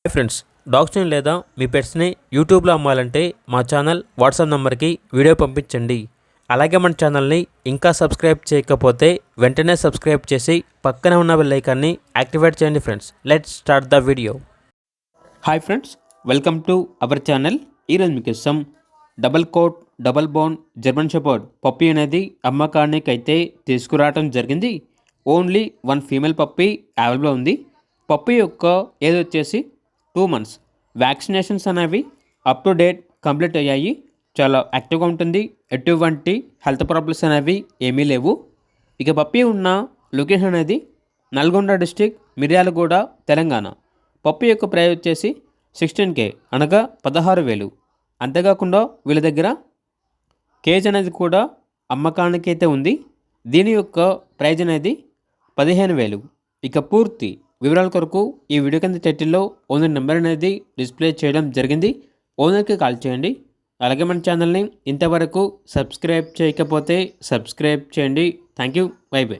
Hi friends, డాగ్స్ని లేదా మీ పెట్స్ని యూట్యూబ్లో అమ్మాలంటే మా ఛానల్ వాట్సాప్ నెంబర్కి వీడియో పంపించండి. అలాగే మన ఛానల్ని ఇంకా సబ్స్క్రైబ్ చేయకపోతే వెంటనే సబ్స్క్రైబ్ చేసి పక్కనే ఉన్న బెల్ ఐకాన్ని యాక్టివేట్ చేయండి. Friends, let's start the video. Hi friends, welcome to our channel. ఈరోజు మీకోసం double coat double bone German shepherd puppy అనేది అమ్మకానికి అయితే తీసుకురావడం జరిగింది. ఓన్లీ 1 ఫీమేల్ పప్పీ అవైలబుల్ ఉంది. పప్పీ యొక్క ఏజ్ వచ్చేసి 2 months. వ్యాక్సినేషన్స్ అనేవి అప్ టు డేట్ కంప్లీట్ అయ్యాయి. చాలా యాక్టివ్గా ఉంటుంది. ఎటువంటి హెల్త్ ప్రాబ్లమ్స్ అనేవి ఏమీ లేవు. ఇక పప్పీ ఉన్న లొకేషన్ అనేది నల్గొండ డిస్టిక్, మిర్యాలగూడ, తెలంగాణ. పప్పీ యొక్క ప్రైస్ వచ్చేసి 16K అనగా 16,000. అంతేకాకుండా వీళ్ళ దగ్గర కేజ్ అనేది కూడా అమ్మకానికి అయితే ఉంది. దీని యొక్క ప్రైజ్ అనేది 15,000. ఇక పూర్తి వివరాల కొరకు ఈ వీడియో కింద టైటిల్లో ఓనర్ నెంబర్ అనేది డిస్ప్లే చేయడం జరిగింది. ఓనర్కి కాల్ చేయండి. అలాగే మన ఛానల్ని ఇంతవరకు సబ్స్క్రైబ్ చేయకపోతే సబ్స్క్రైబ్ చేయండి. Thank you. By by.